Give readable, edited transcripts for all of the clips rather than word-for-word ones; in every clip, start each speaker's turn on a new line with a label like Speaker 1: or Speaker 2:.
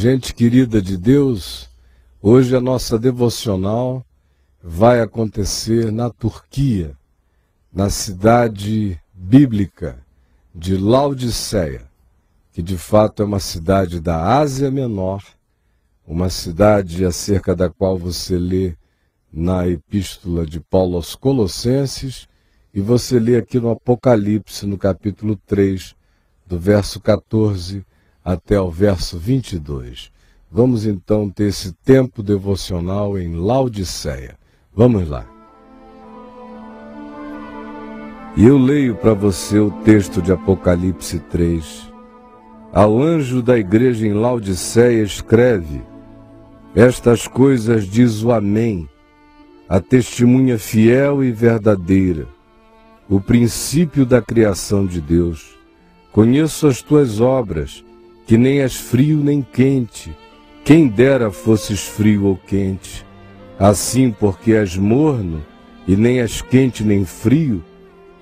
Speaker 1: Gente querida de Deus, hoje a nossa devocional vai acontecer na Turquia, na cidade bíblica de Laodiceia, que de fato é uma cidade da Ásia Menor, uma cidade acerca da qual você lê na Epístola de Paulo aos Colossenses e você lê aqui no Apocalipse, no capítulo 3, do verso 14 até o verso 22. Vamos então ter esse tempo devocional em Laodiceia. Vamos lá. E eu leio para você o texto de Apocalipse 3. Ao anjo da igreja em Laodiceia escreve: estas coisas diz o Amém, a testemunha fiel e verdadeira, o princípio da criação de Deus. Conheço as tuas obras, que nem és frio nem quente. Quem dera fosses frio ou quente. Assim, porque és morno, e nem és quente nem frio,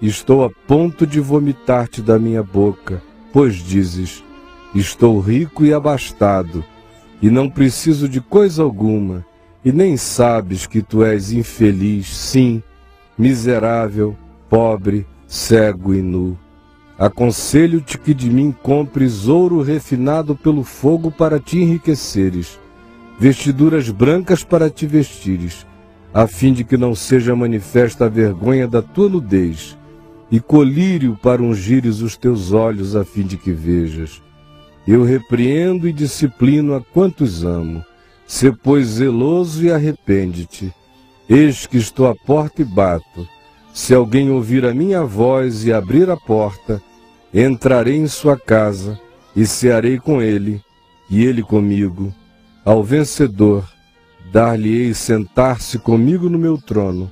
Speaker 1: estou a ponto de vomitar-te da minha boca, pois dizes: estou rico e abastado, e não preciso de coisa alguma, e nem sabes que tu és infeliz, sim, miserável, pobre, cego e nu. Aconselho-te que de mim compres ouro refinado pelo fogo para te enriqueceres, vestiduras brancas para te vestires, a fim de que não seja manifesta a vergonha da tua nudez, e colírio para ungires os teus olhos, a fim de que vejas. Eu repreendo e disciplino a quantos amo. Sê, pois, zeloso e arrepende-te. Eis que estou à porta e bato. Se alguém ouvir a minha voz e abrir a porta, entrarei em sua casa e cearei com ele, e ele comigo. Ao vencedor, dar-lhe-ei sentar-se comigo no meu trono,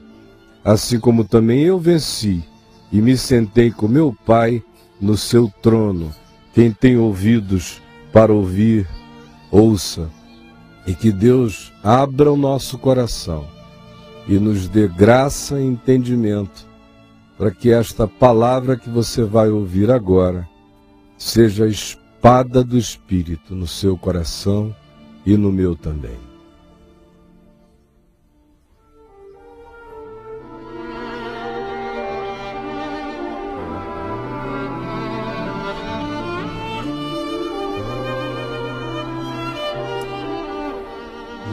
Speaker 1: assim como também eu venci, e me sentei com meu Pai no seu trono. Quem tem ouvidos para ouvir, ouça. E que Deus abra o nosso coração e nos dê graça e entendimento, para que esta palavra que você vai ouvir agora seja a espada do Espírito no seu coração e no meu também.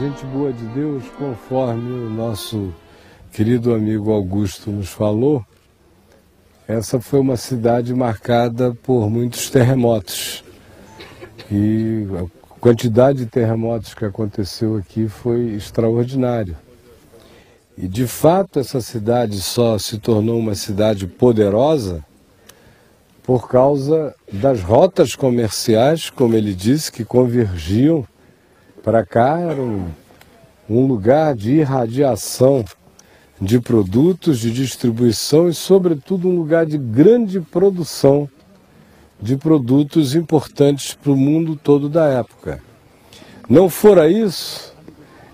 Speaker 1: Gente boa de Deus, conforme o nosso querido amigo Augusto nos falou, essa foi uma cidade marcada por muitos terremotos. E a quantidade de terremotos que aconteceu aqui foi extraordinária. E de fato essa cidade só se tornou uma cidade poderosa por causa das rotas comerciais, como ele disse, que convergiam para cá. Era um lugar de irradiação de produtos, de distribuição e, sobretudo, um lugar de grande produção de produtos importantes para o mundo todo da época. Não fora isso,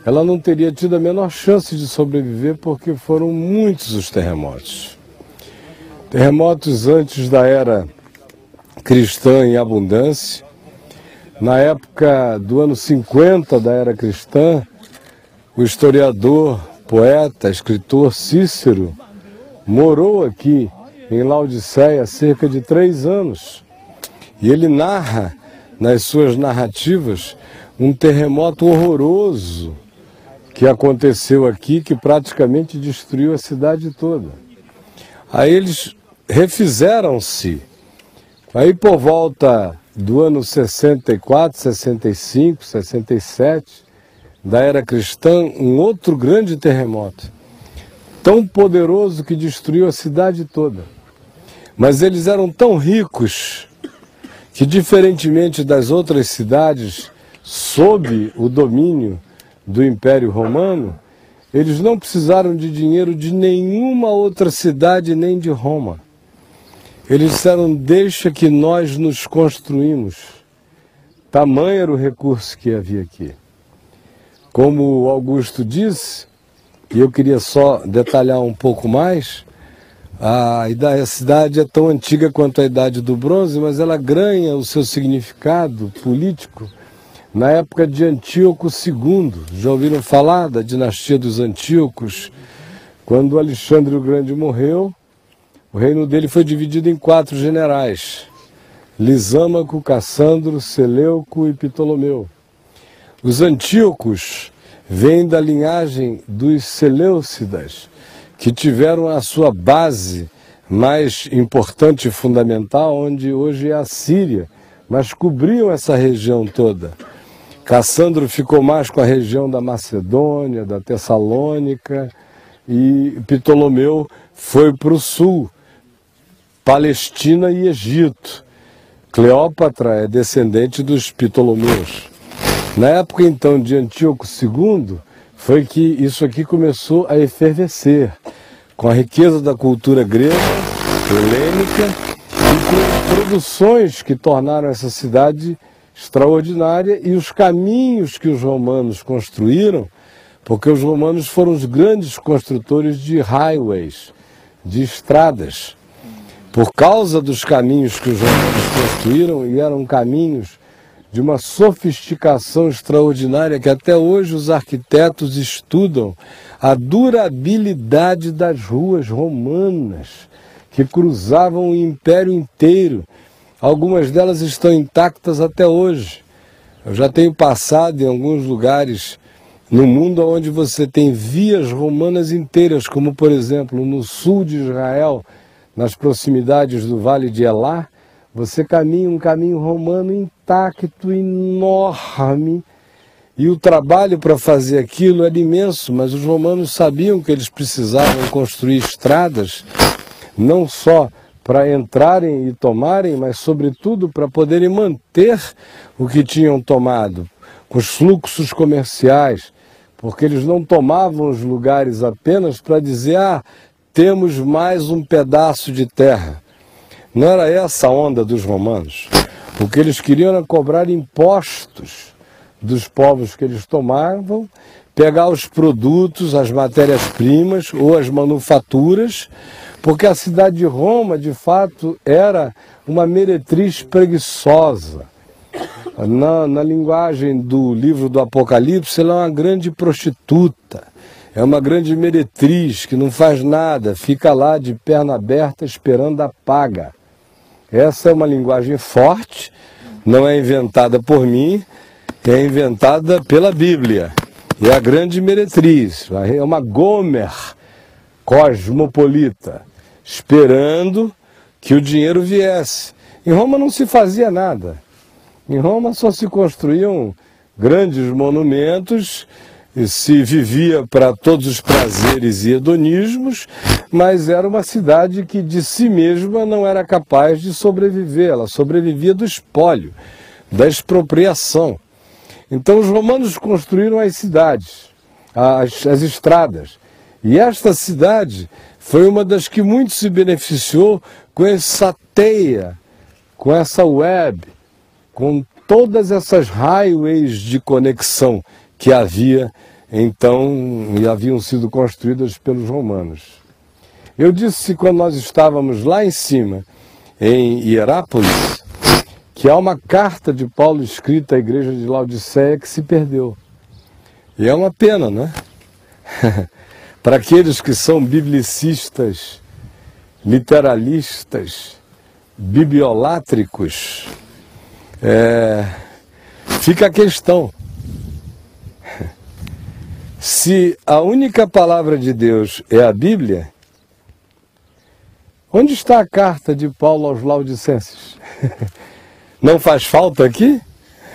Speaker 1: ela não teria tido a menor chance de sobreviver, porque foram muitos os terremotos. Terremotos antes da era cristã em abundância. Na época do ano 50 da era cristã, o historiador, poeta, escritor Cícero morou aqui em Laodiceia há cerca de 3 anos. E ele narra, nas suas narrativas, um terremoto horroroso que aconteceu aqui, que praticamente destruiu a cidade toda. Aí eles refizeram-se. Aí por volta do ano 64, 65, 67, da era cristã, um outro grande terremoto, tão poderoso que destruiu a cidade toda. Mas eles eram tão ricos que, diferentemente das outras cidades sob o domínio do Império Romano, eles não precisaram de dinheiro de nenhuma outra cidade, nem de Roma. Eles disseram: deixa que nós nos construímos. Tamanho era o recurso que havia aqui. Como o Augusto disse, e eu queria só detalhar um pouco mais, a cidade é tão antiga quanto a Idade do Bronze, mas ela ganha o seu significado político na época de Antíoco II. Já ouviram falar da dinastia dos Antíocos? Quando Alexandre o Grande morreu, o reino dele foi dividido em 4 generais: Lisâmaco, Cassandro, Seleuco e Ptolomeu. Os Antíocos vêm da linhagem dos Seleucidas, que tiveram a sua base mais importante e fundamental, onde hoje é a Síria, mas cobriam essa região toda. Cassandro ficou mais com a região da Macedônia, da Tessalônica, e Ptolomeu foi para o sul, Palestina e Egito. Cleópatra é descendente dos Ptolomeus. Na época então de Antíoco II, foi que isso aqui começou a efervescer, com a riqueza da cultura grega, helênica, e com produções que tornaram essa cidade extraordinária, e os caminhos que os romanos construíram, porque os romanos foram os grandes construtores de highways, de estradas. Por causa dos caminhos que os romanos construíram, e eram caminhos de uma sofisticação extraordinária, que até hoje os arquitetos estudam a durabilidade das ruas romanas, que cruzavam o império inteiro. Algumas delas estão intactas até hoje. Eu já tenho passado em alguns lugares no mundo onde você tem vias romanas inteiras, como por exemplo no sul de Israel, nas proximidades do Vale de Elá, você caminha um caminho romano intacto, enorme, e o trabalho para fazer aquilo era imenso, mas os romanos sabiam que eles precisavam construir estradas, não só para entrarem e tomarem, mas sobretudo para poderem manter o que tinham tomado, com os fluxos comerciais, porque eles não tomavam os lugares apenas para dizer, temos mais um pedaço de terra. Não era essa a onda dos romanos. O que eles queriam era cobrar impostos dos povos que eles tomavam, pegar os produtos, as matérias-primas ou as manufaturas, porque a cidade de Roma, de fato, era uma meretriz preguiçosa. Na linguagem do livro do Apocalipse, ela é uma grande prostituta, é uma grande meretriz que não faz nada, fica lá de perna aberta esperando a paga. Essa é uma linguagem forte, não é inventada por mim, é inventada pela Bíblia. É a grande meretriz, é uma Gomer cosmopolita, esperando que o dinheiro viesse. Em Roma não se fazia nada. Em Roma só se construíam grandes monumentos, e se vivia para todos os prazeres e hedonismos, mas era uma cidade que de si mesma não era capaz de sobreviver, ela sobrevivia do espólio, da expropriação. Então os romanos construíram as cidades, as estradas, e esta cidade foi uma das que muito se beneficiou com essa teia, com essa web, com todas essas highways de conexão que havia então e haviam sido construídas pelos romanos. Eu disse quando nós estávamos lá em cima, em Hierápolis, que há uma carta de Paulo escrita à igreja de Laodiceia que se perdeu. E é uma pena, né? Para aqueles que são biblicistas, literalistas, bibliolátricos, fica a questão. Se a única palavra de Deus é a Bíblia, onde está a carta de Paulo aos Laodicenses? Não faz falta aqui?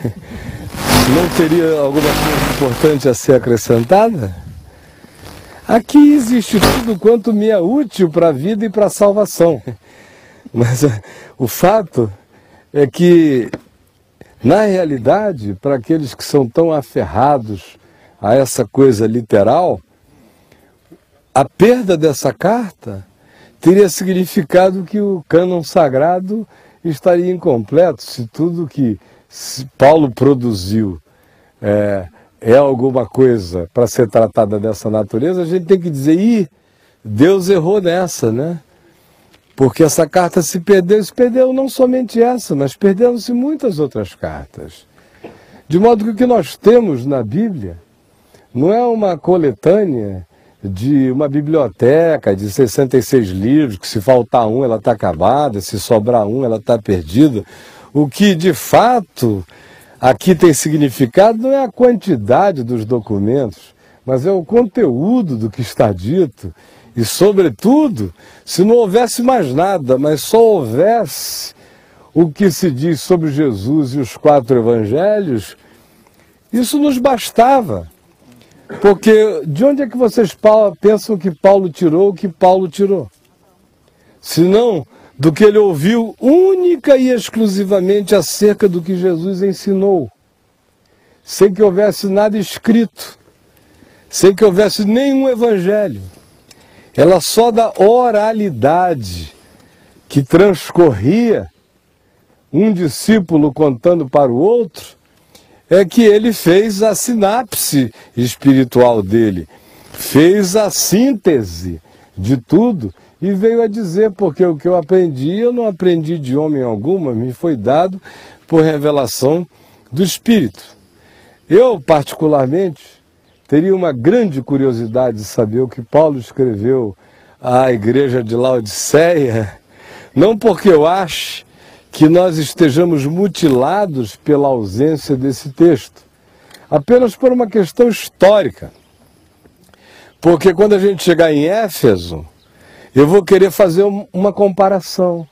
Speaker 1: Não teria alguma coisa importante a ser acrescentada? Aqui existe tudo quanto me é útil para a vida e para a salvação. Mas o fato é que, na realidade, para aqueles que são tão aferrados a essa coisa literal, a perda dessa carta teria significado que o cânon sagrado estaria incompleto. Se tudo que Paulo produziu é alguma coisa para ser tratada dessa natureza, a gente tem que dizer, Deus errou nessa, né? Porque essa carta se perdeu não somente essa, mas perderam-se muitas outras cartas. De modo que o que nós temos na Bíblia não é uma coletânea de uma biblioteca de 66 livros, que se faltar um ela está acabada, se sobrar um ela está perdida. O que de fato aqui tem significado não é a quantidade dos documentos, mas é o conteúdo do que está dito. E, sobretudo, se não houvesse mais nada, mas só houvesse o que se diz sobre Jesus e os 4 evangelhos, isso nos bastava. Porque de onde é que vocês pensam que Paulo tirou o que Paulo tirou? Senão do que ele ouviu única e exclusivamente acerca do que Jesus ensinou, sem que houvesse nada escrito, sem que houvesse nenhum evangelho. Ela só da oralidade que transcorria, um discípulo contando para o outro, é que ele fez a sinapse espiritual dele, fez a síntese de tudo e veio a dizer, porque o que eu aprendi, eu não aprendi de homem alguma, me foi dado por revelação do Espírito. Eu, particularmente, teria uma grande curiosidade de saber o que Paulo escreveu à igreja de Laodiceia, não porque eu ache que nós estejamos mutilados pela ausência desse texto, apenas por uma questão histórica. Porque quando a gente chegar em Éfeso, eu vou querer fazer uma comparação.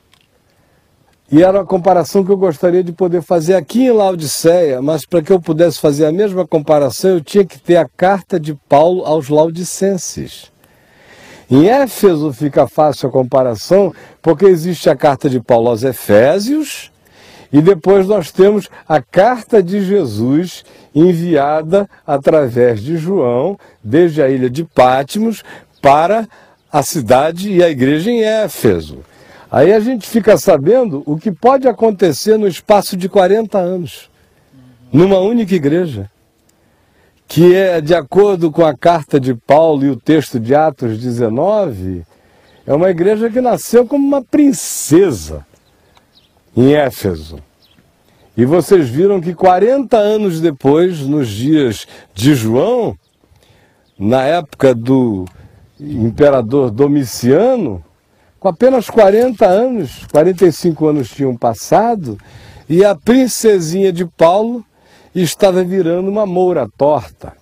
Speaker 1: E era uma comparação que eu gostaria de poder fazer aqui em Laodiceia, mas para que eu pudesse fazer a mesma comparação, eu tinha que ter a carta de Paulo aos Laodicenses. Em Éfeso fica fácil a comparação, porque existe a carta de Paulo aos Efésios, e depois nós temos a carta de Jesus enviada através de João, desde a ilha de Patmos, para a cidade e a igreja em Éfeso. Aí a gente fica sabendo o que pode acontecer no espaço de 40 anos, numa única igreja, que é, de acordo com a carta de Paulo e o texto de Atos 19, é uma igreja que nasceu como uma princesa em Éfeso. E vocês viram que 40 anos depois, nos dias de João, na época do imperador Domiciano, com apenas 40 anos, 45 anos tinham passado, e a princesinha de Paulo estava virando uma moura torta.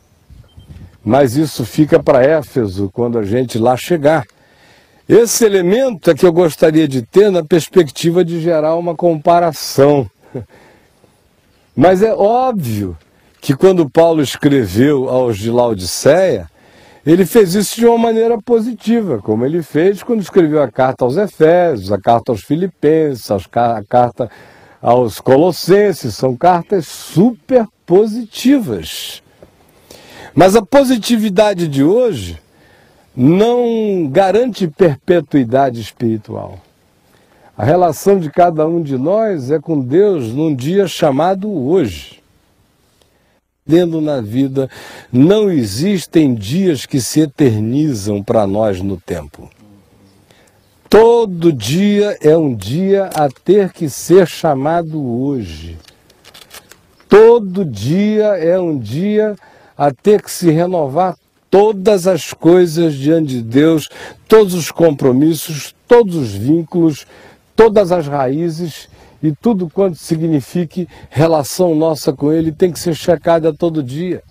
Speaker 1: Mas isso fica para Éfeso, quando a gente lá chegar. Esse elemento é que eu gostaria de ter na perspectiva de gerar uma comparação. Mas é óbvio que quando Paulo escreveu aos de Laodiceia, ele fez isso de uma maneira positiva, como ele fez quando escreveu a carta aos Efésios, a carta aos Filipenses, a carta aos Colossenses. São cartas super positivas. Mas a positividade de hoje não garante perpetuidade espiritual. A relação de cada um de nós é com Deus num dia chamado hoje. Dentro na vida, não existem dias que se eternizam para nós no tempo. Todo dia é um dia a ter que ser chamado hoje. Todo dia é um dia a ter que se renovar todas as coisas diante de Deus, todos os compromissos, todos os vínculos, todas as raízes e tudo quanto signifique relação nossa com Ele tem que ser checada todo dia.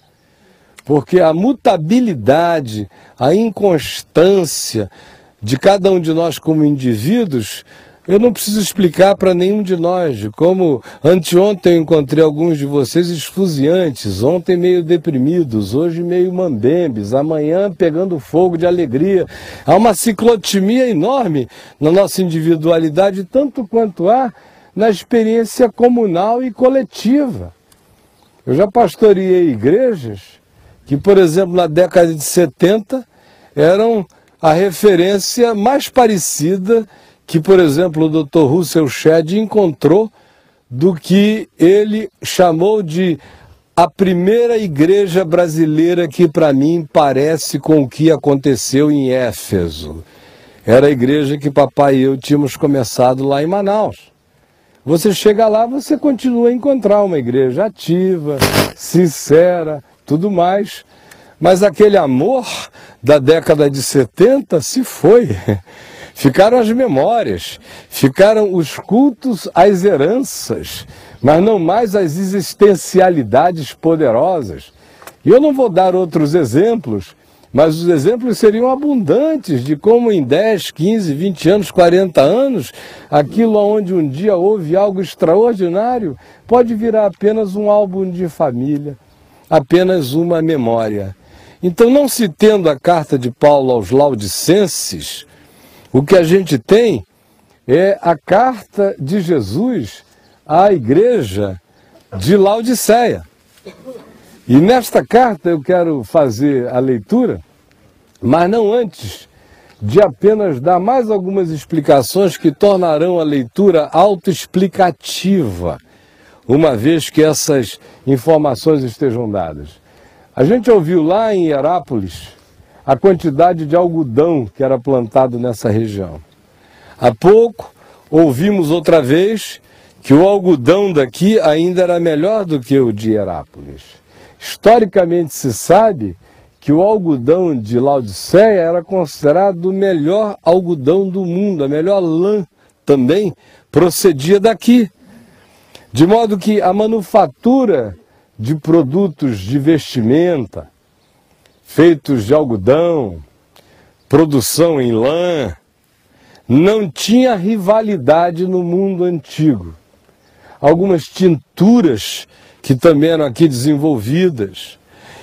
Speaker 1: Porque a mutabilidade, a inconstância de cada um de nós como indivíduos, eu não preciso explicar para nenhum de nós. Como anteontem eu encontrei alguns de vocês esfuziantes, ontem meio deprimidos, hoje meio mambembes, amanhã pegando fogo de alegria. Há uma ciclotimia enorme na nossa individualidade, tanto quanto há na experiência comunal e coletiva. Eu já pastoreei igrejas que, por exemplo, na década de 70, eram a referência mais parecida que, por exemplo, o Dr. Russell Shedd encontrou do que ele chamou de a primeira igreja brasileira que, para mim, parece com o que aconteceu em Éfeso. Era a igreja que papai e eu tínhamos começado lá em Manaus. Você chega lá, você continua a encontrar uma igreja ativa, sincera, tudo mais. Mas aquele amor da década de 70 se foi. Ficaram as memórias, ficaram os cultos às heranças, mas não mais as existencialidades poderosas. E eu não vou dar outros exemplos, mas os exemplos seriam abundantes de como em 10, 15, 20 anos, 40 anos, aquilo onde um dia houve algo extraordinário pode virar apenas um álbum de família, apenas uma memória. Então, não se tendo a carta de Paulo aos Laodicenses, o que a gente tem é a carta de Jesus à igreja de Laodiceia. E nesta carta eu quero fazer a leitura, mas não antes de apenas dar mais algumas explicações que tornarão a leitura autoexplicativa, uma vez que essas informações estejam dadas. A gente ouviu lá em Hierápolis a quantidade de algodão que era plantado nessa região. Há pouco ouvimos outra vez que o algodão daqui ainda era melhor do que o de Hierápolis. Historicamente se sabe que o algodão de Laodiceia era considerado o melhor algodão do mundo, a melhor lã também procedia daqui. De modo que a manufatura de produtos de vestimenta, feitos de algodão, produção em lã, não tinha rivalidade no mundo antigo. Algumas tinturas que também eram aqui desenvolvidas,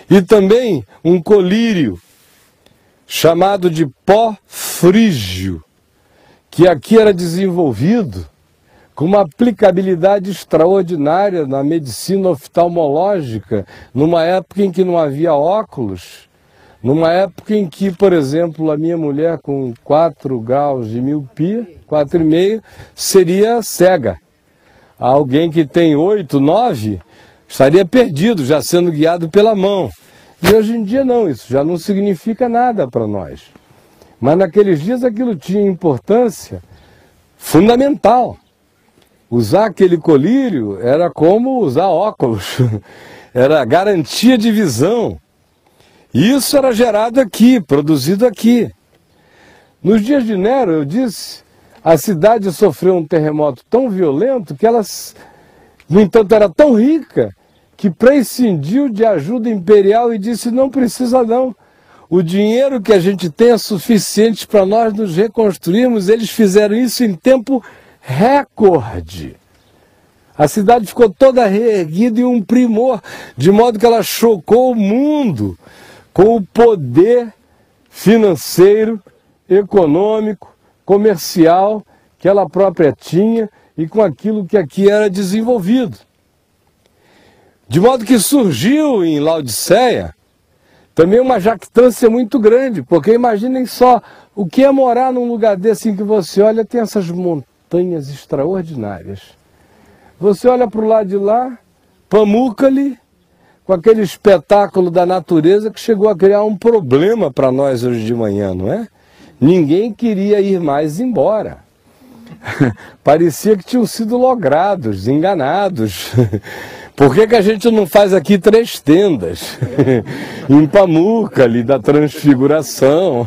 Speaker 1: e também um colírio chamado de pó frígio, que aqui era desenvolvido com uma aplicabilidade extraordinária na medicina oftalmológica, numa época em que não havia óculos, numa época em que, por exemplo, a minha mulher com 4 graus de miopia, 4,5, seria cega. Alguém que tem 8, 9, estaria perdido, já sendo guiado pela mão. E hoje em dia não, isso já não significa nada para nós. Mas naqueles dias aquilo tinha importância fundamental. Usar aquele colírio era como usar óculos, era garantia de visão. E isso era gerado aqui, produzido aqui. Nos dias de Nero, eu disse, a cidade sofreu um terremoto tão violento que ela, no entanto, era tão rica que prescindiu de ajuda imperial e disse, não precisa não. O dinheiro que a gente tem é suficiente para nós nos reconstruirmos. Eles fizeram isso em tempo recorde. A cidade ficou toda reerguida em um primor, de modo que ela chocou o mundo com o poder financeiro, econômico, comercial que ela própria tinha e com aquilo que aqui era desenvolvido. De modo que surgiu em Laodiceia também uma jactância muito grande, porque imaginem só o que é morar num lugar desse em que você olha, tem essas montanhas extraordinárias. Você olha para o lado de lá, Pamukkale, com aquele espetáculo da natureza que chegou a criar um problema para nós hoje de manhã, não é? Ninguém queria ir mais embora. Parecia que tinham sido logrados, enganados. Por que a gente não faz aqui 3 tendas? Em Pamukkale, da Transfiguração.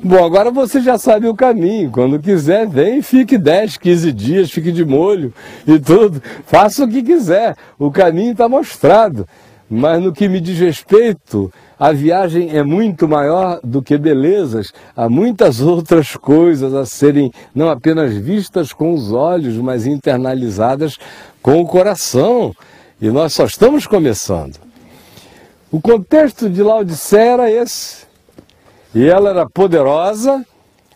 Speaker 1: Bom, agora você já sabe o caminho. Quando quiser, vem e fique 10, 15 dias, fique de molho e tudo. Faça o que quiser. O caminho está mostrado. Mas no que me diz respeito, a viagem é muito maior do que belezas. Há muitas outras coisas a serem não apenas vistas com os olhos, mas internalizadas com o coração. E nós só estamos começando. O contexto de Laodiceia era esse. E ela era poderosa,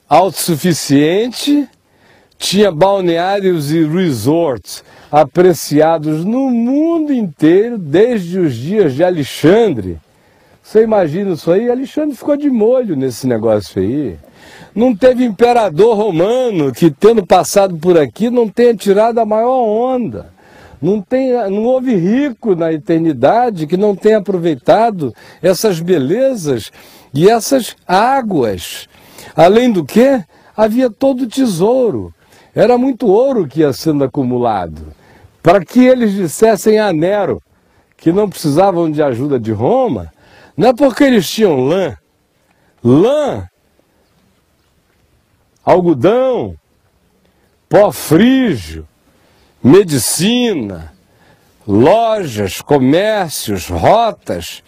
Speaker 1: autossuficiente, tinha balneários e resorts apreciados no mundo inteiro, desde os dias de Alexandre. Você imagina isso aí? Alexandre ficou de molho nesse negócio aí. Não teve imperador romano que, tendo passado por aqui, não tenha tirado a maior onda. Não houve rico na eternidade que não tenha aproveitado essas belezas e essas águas. Além do que, havia todo o tesouro. Era muito ouro que ia sendo acumulado, para que eles dissessem a Nero que não precisavam de ajuda de Roma, não é porque eles tinham lã, algodão, pó frígio, medicina, lojas, comércios, rotas,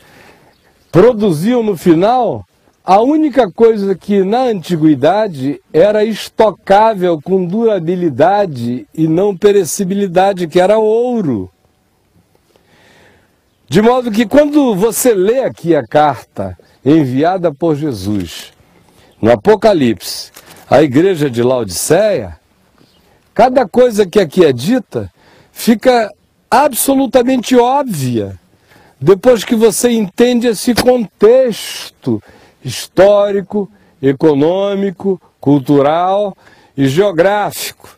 Speaker 1: produziam no final a única coisa que na antiguidade era estocável com durabilidade e não perecibilidade, que era ouro. De modo que quando você lê aqui a carta enviada por Jesus, no Apocalipse, à igreja de Laodiceia, cada coisa que aqui é dita fica absolutamente óbvia, depois que você entende esse contexto histórico, econômico, cultural e geográfico.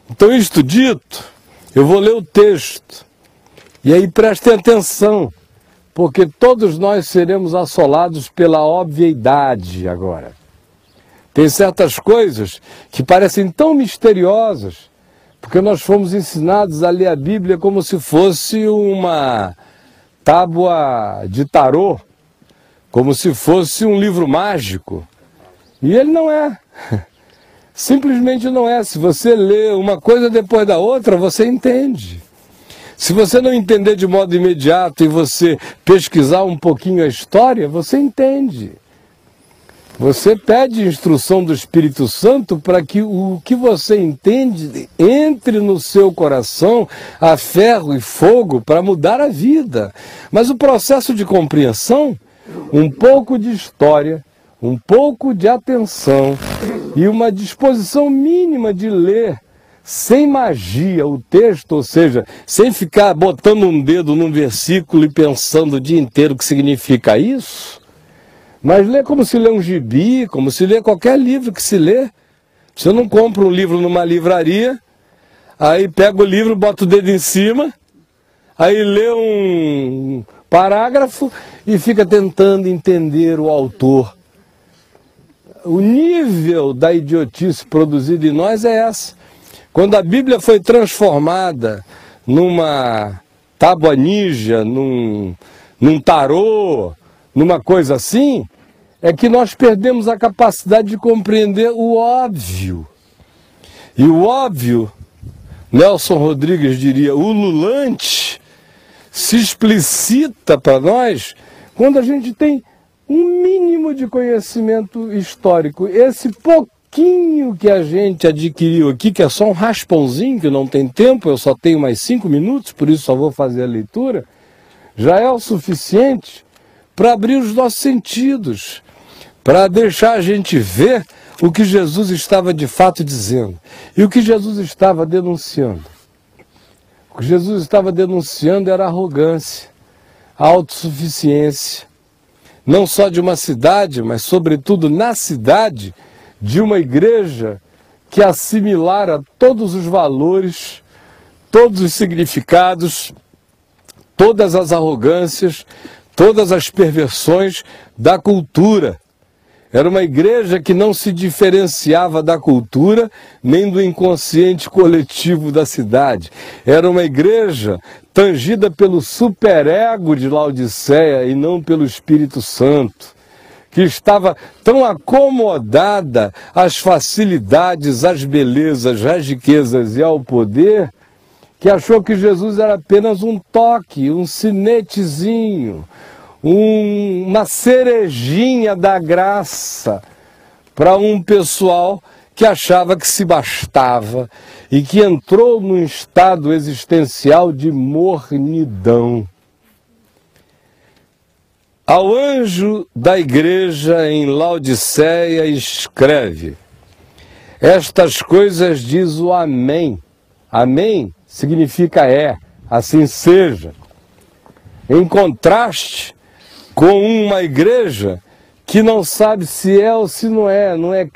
Speaker 1: Então, isto dito, eu vou ler o texto. E aí prestem atenção, porque todos nós seremos assolados pela obviedade agora. Tem certas coisas que parecem tão misteriosas, porque nós fomos ensinados a ler a Bíblia como se fosse uma tábua de tarô, como se fosse um livro mágico. E ele não é. Simplesmente não é. Se você lê uma coisa depois da outra, você entende. Se você não entender de modo imediato e você pesquisar um pouquinho a história, você entende. Você pede instrução do Espírito Santo para que o que você entende entre no seu coração a ferro e fogo para mudar a vida. Mas o processo de compreensão, um pouco de história, um pouco de atenção e uma disposição mínima de ler sem magia o texto, ou seja, sem ficar botando um dedo num versículo e pensando o dia inteiro o que significa isso, mas lê como se lê um gibi, como se lê qualquer livro que se lê. Você não compra um livro numa livraria, aí pega o livro, bota o dedo em cima, aí lê um parágrafo e fica tentando entender o autor. O nível da idiotice produzida em nós é essa. Quando a Bíblia foi transformada numa tábua ninja, num tarô, numa coisa assim, é que nós perdemos a capacidade de compreender o óbvio. E o óbvio, Nelson Rodrigues diria, ululante, se explicita para nós quando a gente tem um mínimo de conhecimento histórico. Esse pouquinho que a gente adquiriu aqui, que é só um raspãozinho, que não tem tempo, eu só tenho mais 5 minutos, por isso só vou fazer a leitura, já é o suficiente para abrir os nossos sentidos, para deixar a gente ver o que Jesus estava de fato dizendo e o que Jesus estava denunciando. O que Jesus estava denunciando era a arrogância, a autossuficiência, não só de uma cidade, mas sobretudo na cidade, de uma igreja que assimilara todos os valores, todos os significados, todas as arrogâncias, todas as perversões da cultura. Era uma igreja que não se diferenciava da cultura nem do inconsciente coletivo da cidade. Era uma igreja tangida pelo superego de Laodiceia e não pelo Espírito Santo, que estava tão acomodada às facilidades, às belezas, às riquezas e ao poder, que achou que Jesus era apenas um toque, um sinetezinho, uma cerejinha da graça para um pessoal que achava que se bastava e que entrou num estado existencial de mornidão. Ao anjo da igreja em Laodiceia escreve: estas coisas diz o Amém. Amém significa assim seja. Em contraste com uma igreja que não sabe se é ou se não é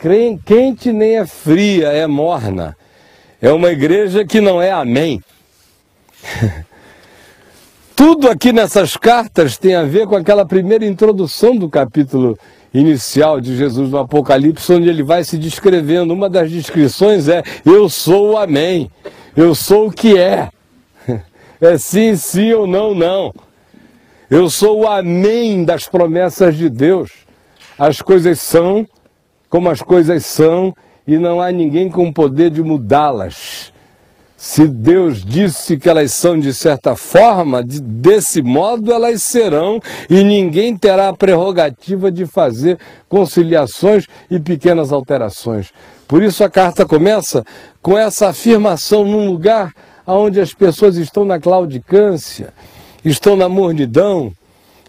Speaker 1: quente nem é fria, é morna. É uma igreja que não é amém. Tudo aqui nessas cartas tem a ver com aquela primeira introdução do capítulo inicial de Jesus no Apocalipse, onde ele vai se descrevendo. Uma das descrições é: eu sou o Amém, eu sou o que é. É sim, sim ou não, não. Eu sou o Amém das promessas de Deus. As coisas são como as coisas são e não há ninguém com poder de mudá-las. Se Deus disse que elas são de certa forma, desse modo elas serão, e ninguém terá a prerrogativa de fazer conciliações e pequenas alterações. Por isso a carta começa com essa afirmação num lugar onde as pessoas estão na claudicância, estão na mornidão,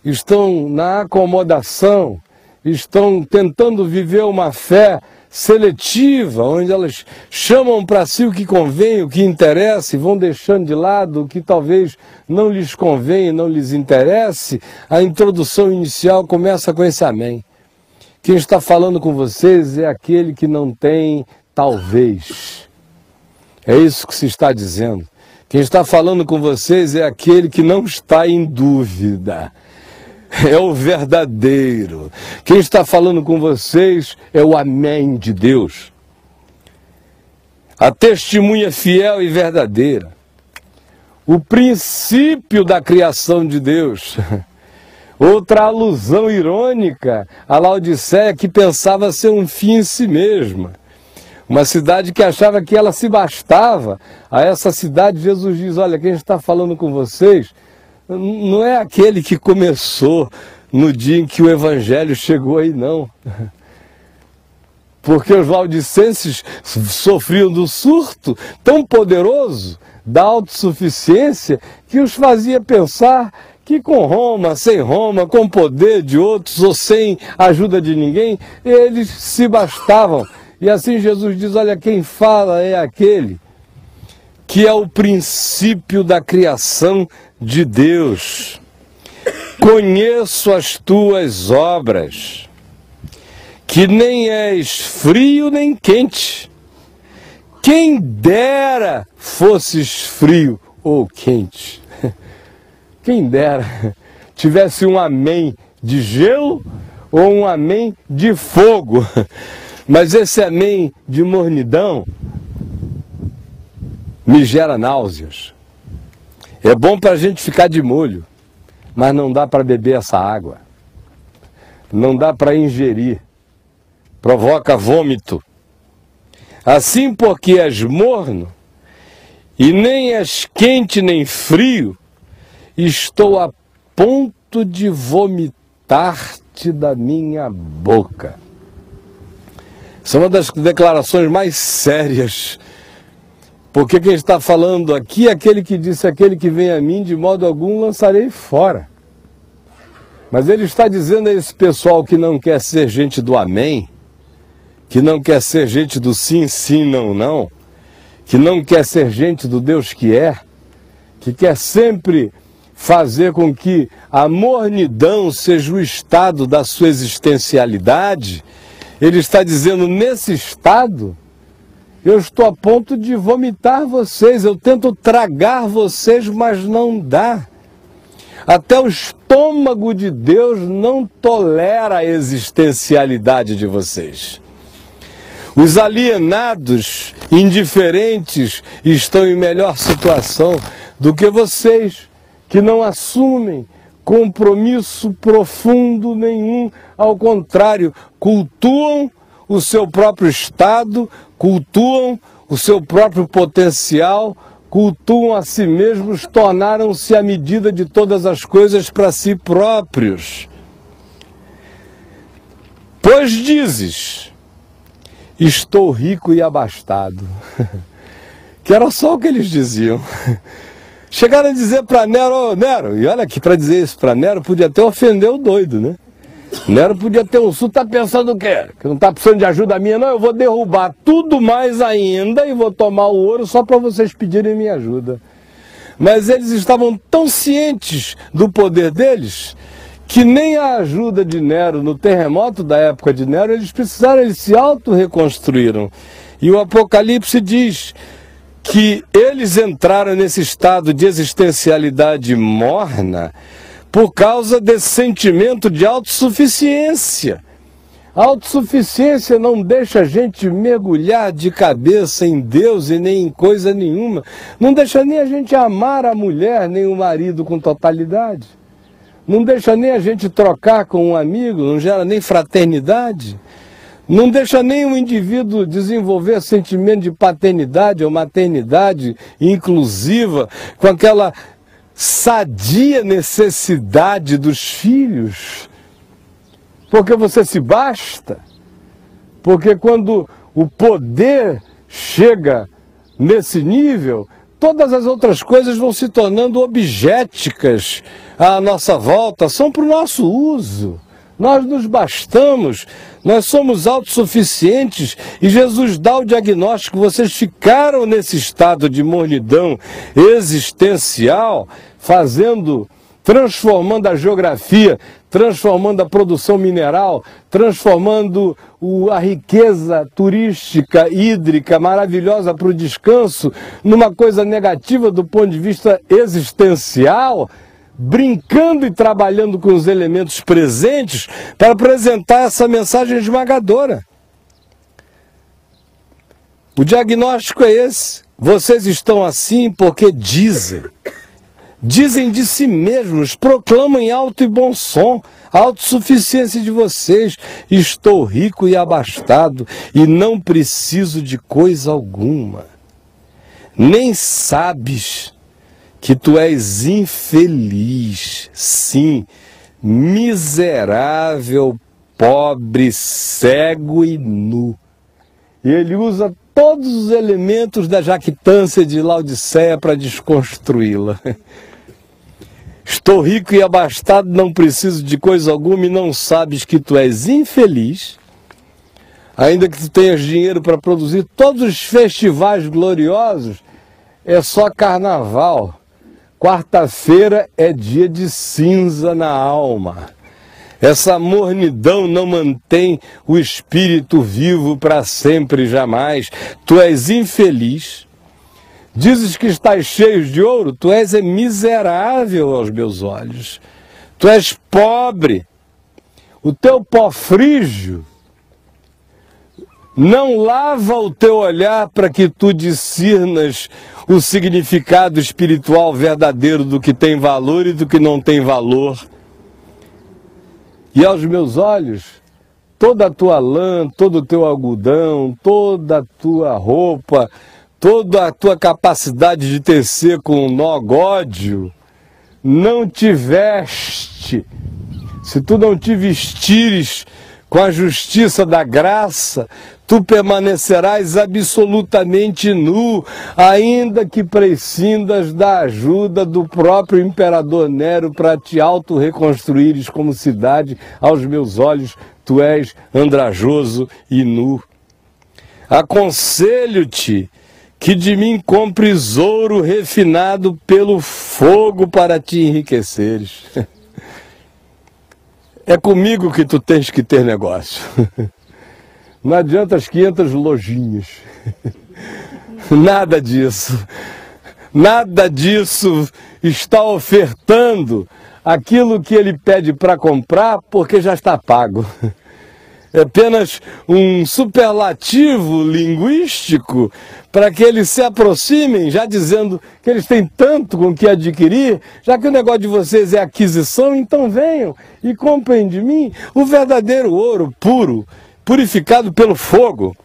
Speaker 1: estão na acomodação, estão tentando viver uma fé seletiva, onde elas chamam para si o que convém, o que interessa, e vão deixando de lado o que talvez não lhes convenha, não lhes interesse. A introdução inicial começa com esse amém. Quem está falando com vocês é aquele que não tem talvez. É isso que se está dizendo. Quem está falando com vocês é aquele que não está em dúvida. É o verdadeiro. Quem está falando com vocês é o Amém de Deus. A testemunha fiel e verdadeira. O princípio da criação de Deus. Outra alusão irônica à Laodiceia, que pensava ser um fim em si mesma. Uma cidade que achava que ela se bastava. A essa cidade Jesus diz: olha, quem está falando com vocês não é aquele que começou no dia em que o Evangelho chegou aí, não. Porque os laodicenses sofriam do surto tão poderoso da autossuficiência que os fazia pensar que com Roma, sem Roma, com poder de outros ou sem ajuda de ninguém, eles se bastavam. E assim Jesus diz: olha, quem fala é aquele que é o princípio da criação de Deus. Conheço as tuas obras, que nem és frio nem quente. Quem dera fosses frio ou quente. Quem dera tivesse um amém de gelo ou um amém de fogo. Mas esse amém de mornidão me gera náuseas. É bom para a gente ficar de molho, mas não dá para beber essa água. Não dá para ingerir. Provoca vômito. Assim, porque és morno, e nem és quente nem frio, estou a ponto de vomitar-te da minha boca. Essa é uma das declarações mais sérias. Porque quem está falando aqui é aquele que disse: aquele que vem a mim, de modo algum lançarei fora. Mas ele está dizendo a esse pessoal que não quer ser gente do amém, que não quer ser gente do sim, sim, não, não, que não quer ser gente do Deus que é, que quer sempre fazer com que a mornidão seja o estado da sua existencialidade. Ele está dizendo: nesse estado, eu estou a ponto de vomitar vocês, eu tento tragar vocês, mas não dá. Até o estômago de Deus não tolera a existencialidade de vocês. Os alienados, indiferentes, estão em melhor situação do que vocês, que não assumem compromisso profundo nenhum. Ao contrário, cultuam o seu próprio estado, cultuam o seu próprio potencial, cultuam a si mesmos, tornaram-se a medida de todas as coisas para si próprios. Pois dizes: estou rico e abastado. Que era só o que eles diziam. Chegaram a dizer para Nero: ô Nero, e olha que para dizer isso para Nero podia até ofender o doido, né? Nero podia ter um sul, tá pensando o quê? Que não tá precisando de ajuda minha, não? Eu vou derrubar tudo mais ainda e vou tomar o ouro só para vocês pedirem minha ajuda. Mas eles estavam tão cientes do poder deles que nem a ajuda de Nero no terremoto da época de Nero eles precisaram, eles se auto-reconstruíram. E o Apocalipse diz que eles entraram nesse estado de existencialidade morna por causa desse sentimento de autossuficiência. A autossuficiência não deixa a gente mergulhar de cabeça em Deus e nem em coisa nenhuma. Não deixa nem a gente amar a mulher nem o marido com totalidade. Não deixa nem a gente trocar com um amigo, não gera nem fraternidade. Não deixa nem o indivíduo desenvolver sentimento de paternidade ou maternidade inclusiva com aquela sadia necessidade dos filhos. Porque você se basta. Porque quando o poder chega nesse nível, todas as outras coisas vão se tornando objeticas à nossa volta, são para o nosso uso. Nós nos bastamos, nós somos autossuficientes e Jesus dá o diagnóstico: vocês ficaram nesse estado de mornidão existencial, transformando a geografia, transformando a produção mineral, transformando a riqueza turística, hídrica, maravilhosa para o descanso, numa coisa negativa do ponto de vista existencial, brincando e trabalhando com os elementos presentes para apresentar essa mensagem esmagadora. O diagnóstico é esse: vocês estão assim porque dizem de si mesmos, proclamam em alto e bom som a autossuficiência de vocês. Estou rico e abastado e não preciso de coisa alguma. Nem sabes que tu és infeliz, sim, miserável, pobre, cego e nu. E ele usa todos os elementos da jactância de Laodiceia para desconstruí-la. Estou rico e abastado, não preciso de coisa alguma, e não sabes que tu és infeliz, ainda que tu tenhas dinheiro para produzir todos os festivais gloriosos, é só carnaval. Quarta-feira é dia de cinza na alma. Essa mornidão não mantém o espírito vivo para sempre e jamais. Tu és infeliz. Dizes que estás cheio de ouro, tu és miserável aos meus olhos. Tu és pobre. O teu pó frígio não lava o teu olhar para que tu discernas o significado espiritual verdadeiro do que tem valor e do que não tem valor. E aos meus olhos, toda a tua lã, todo o teu algodão, toda a tua roupa, toda a tua capacidade de tecer com nó gódio, não te veste. Se tu não te vestires com a justiça da graça, tu permanecerás absolutamente nu, ainda que prescindas da ajuda do próprio imperador Nero para te auto-reconstruires como cidade. Aos meus olhos, tu és andrajoso e nu. Aconselho-te que de mim compres ouro refinado pelo fogo para te enriqueceres. É comigo que tu tens que ter negócio. Não adianta as 500 lojinhas. Nada disso. Nada disso está ofertando aquilo que ele pede para comprar, porque já está pago. É apenas um superlativo linguístico para que eles se aproximem, já dizendo que eles têm tanto com que adquirir, já que o negócio de vocês é aquisição, então venham e comprem de mim o verdadeiro ouro puro, purificado pelo fogo,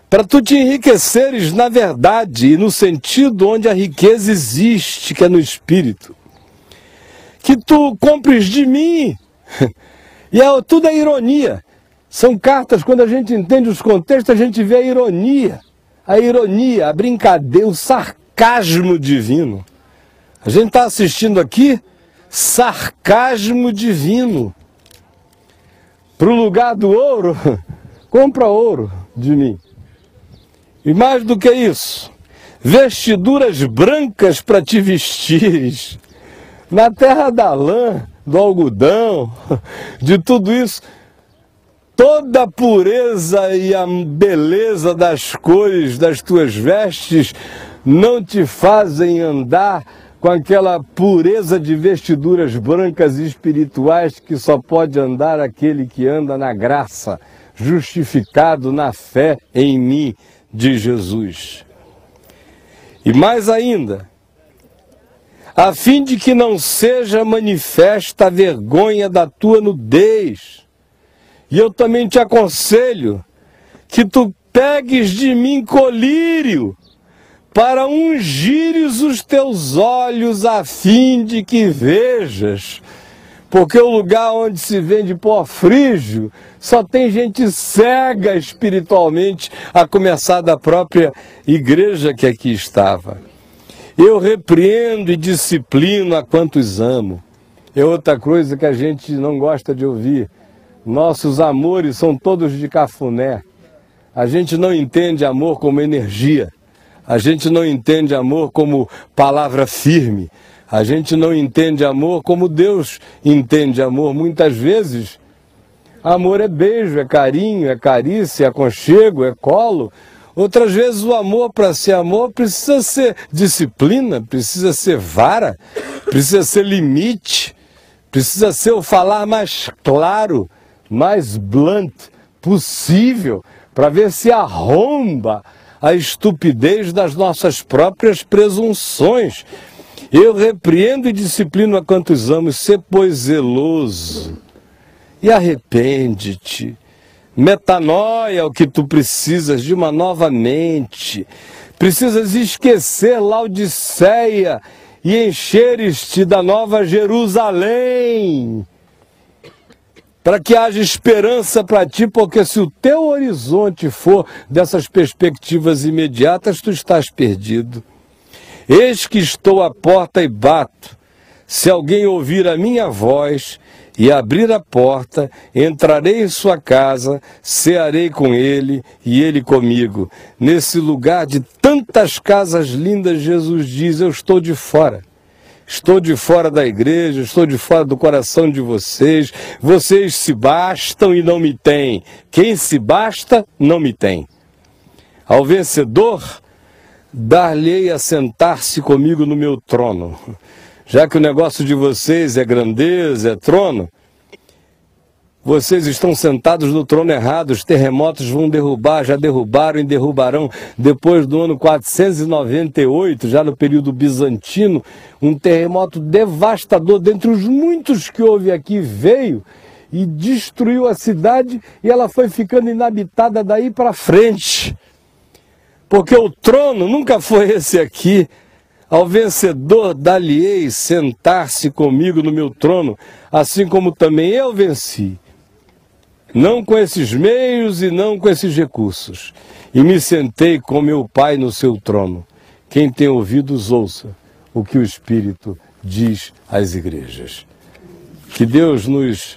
Speaker 1: para tu te enriqueceres na verdade e no sentido onde a riqueza existe, que é no espírito. Que tu compres de mim. E tudo é ironia. São cartas, quando a gente entende os contextos, a gente vê a ironia, a brincadeira, o sarcasmo divino. A gente está assistindo aqui sarcasmo divino. Para o lugar do ouro, compra ouro de mim. E mais do que isso, vestiduras brancas para te vestires. Na terra da lã, do algodão, de tudo isso, toda a pureza e a beleza das cores das tuas vestes não te fazem andar com aquela pureza de vestiduras brancas e espirituais que só pode andar aquele que anda na graça, justificado na fé em mim de Jesus. E mais ainda, a fim de que não seja manifesta a vergonha da tua nudez. E eu também te aconselho que tu pegues de mim colírio, para ungires os teus olhos a fim de que vejas. Porque o lugar onde se vende pó frígio só tem gente cega espiritualmente, a começar da própria igreja que aqui estava. Eu repreendo e disciplino a quantos amo. É outra coisa que a gente não gosta de ouvir. Nossos amores são todos de cafuné. A gente não entende amor como energia. A gente não entende amor como palavra firme. A gente não entende amor como Deus entende amor. Muitas vezes, amor é beijo, é carinho, é carícia, é aconchego, é colo. Outras vezes o amor, para ser amor, precisa ser disciplina, precisa ser vara, precisa ser limite, precisa ser o falar mais claro, mais blunt possível, para ver se arromba a estupidez das nossas próprias presunções. Eu repreendo e disciplino a quantos amo, sê, pois, zeloso e arrepende-te. Metanoia é o que tu precisas, de uma nova mente. Precisas esquecer Laodiceia e encheres-te da nova Jerusalém, para que haja esperança para ti, porque se o teu horizonte for dessas perspectivas imediatas, tu estás perdido. Eis que estou à porta e bato. Se alguém ouvir a minha voz e abrir a porta, entrarei em sua casa, cearei com ele e ele comigo. Nesse lugar de tantas casas lindas, Jesus diz, eu estou de fora. Estou de fora da igreja, estou de fora do coração de vocês. Vocês se bastam e não me têm. Quem se basta, não me tem. Ao vencedor, dar-lhe-ei a sentar-se comigo no meu trono. Já que o negócio de vocês é grandeza, é trono, vocês estão sentados no trono errado. Os terremotos vão derrubar, já derrubaram e derrubarão. Depois do ano 498, já no período bizantino, um terremoto devastador, dentre os muitos que houve aqui, veio e destruiu a cidade e ela foi ficando inabitada daí para frente. Porque o trono nunca foi esse aqui. Ao vencedor dar-lhe-ei sentar-se comigo no meu trono, assim como também eu venci. Não com esses meios e não com esses recursos. E me sentei com meu Pai no seu trono. Quem tem ouvidos, ouça o que o Espírito diz às igrejas. Que Deus nos